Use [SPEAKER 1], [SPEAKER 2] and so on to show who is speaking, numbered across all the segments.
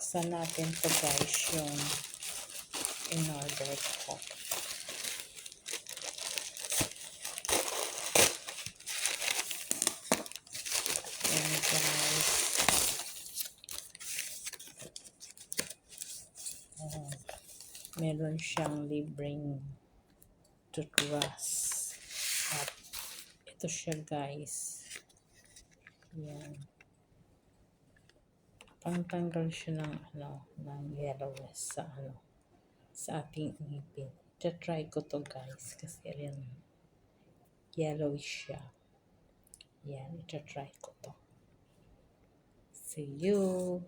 [SPEAKER 1] buksan natin to guys, yung in-order ko. Ayan guys. Meron siyang libreng toothbrush. At ito siya guys. Ayan. Pangtanggal siya ng yellowness sa ating ngipin. Try ko to guys kasi ayan, yellowish siya. Yan, try ko to. See you!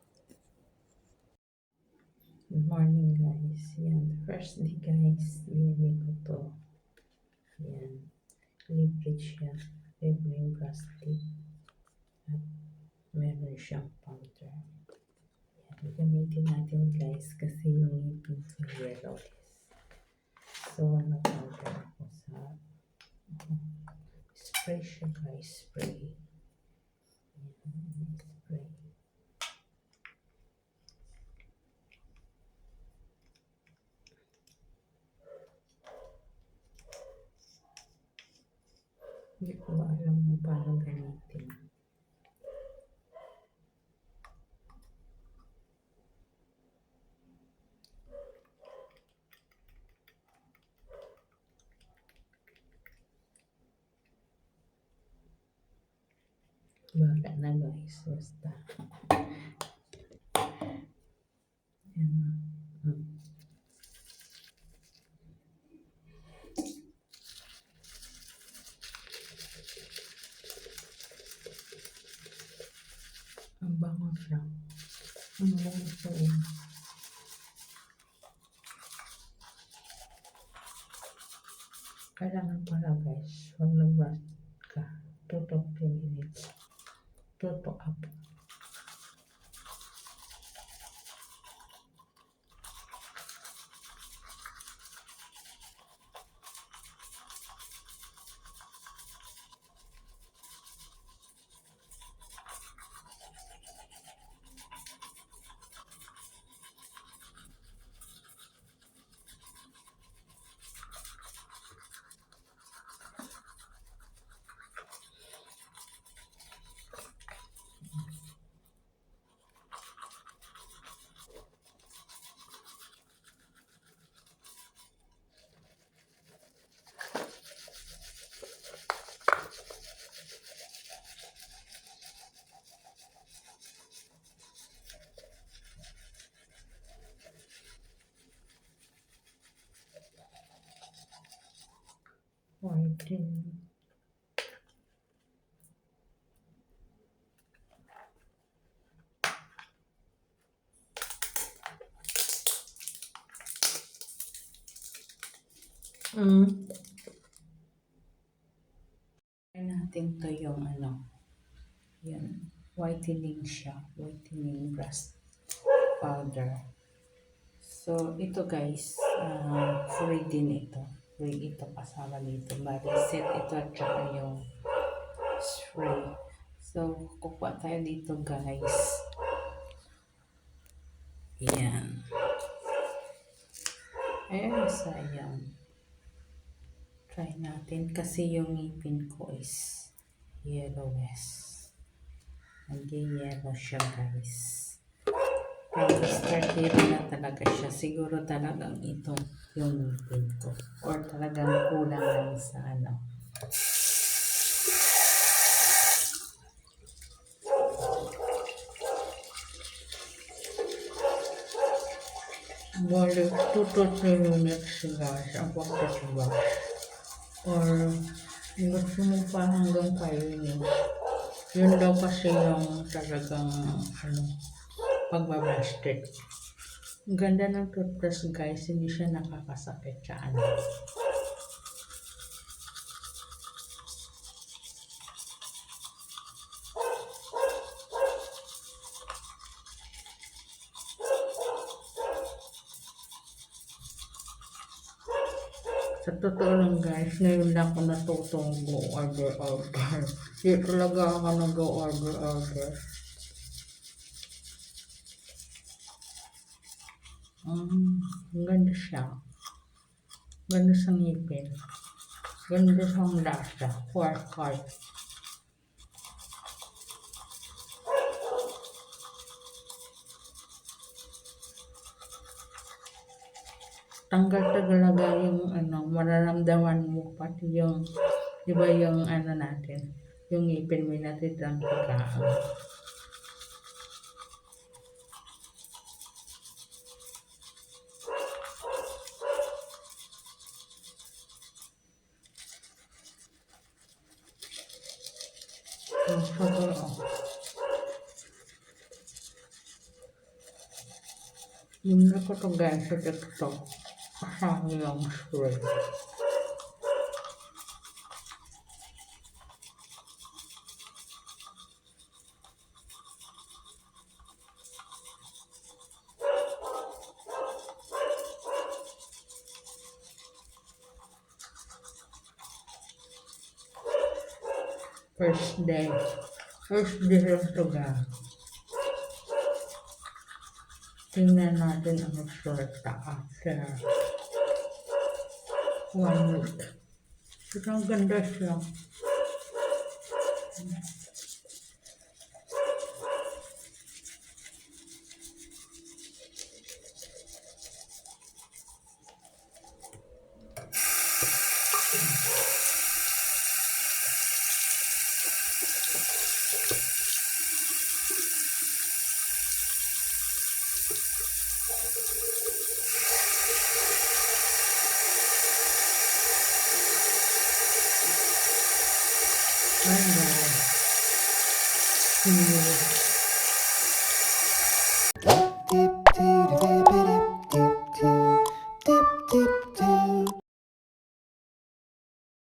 [SPEAKER 1] Good morning guys. Yan, first day guys, binili ko to. Yan, libre siya. Libreng plastic. At meron siyang powder. Gamitin natin guys kasi yung ngipin ko yellow is. So, nag-order ako sa spray siya guys, spray. Ayan, spray. Hindi ko alam kung paano gamitin. Baka na guys, basta. Ayan. Ang bango siya. Ang bango siya. Kailangan pala guys, huwag nag-brush ka. 2 to 3 minutes. 2 to up. Whitening. Try natin to yung yan, whitening siya, whitening brush powder. So, ito guys, free din ito. Free ito kasama dito. Bali, set ito at saka yung spray. So, kukuha tayo dito guys. Ayan. Ayan, sayang. Try natin kasi yung ngipin ko is yellowish. Nag-yellow siya guys. From start na talaga siya. Siguro talagang ito yung ngipin ko. Or talagang kulang lang sa Bali, 2 to 3 minutes guys ang pagkatubas. Or gusto mo pa hanggang 5 minutes. Yun daw kasi yung talagang pagbabrush teeth. Ang ganda ng toothbrush guys, hindi siya nakakasakit sa Sa totoo lang guys, ngayon lang ako natutong go-order. Hindi talaga ako nag-go-order. Ang ganda siya. Ganda sa ngipin. Ganda sa lasa. Quark. Tanggal talaga yung mararamdaman mo pati yung, di ba yung natin, yung ngipin may natitirang tigaan. Sobrang hindi ko to guys sa TikTok. Kasama yung spray. First day. First day lang to guys. Tingnan natin ang resulta after 1 week. Sobrang ganda siya. Ayan guys.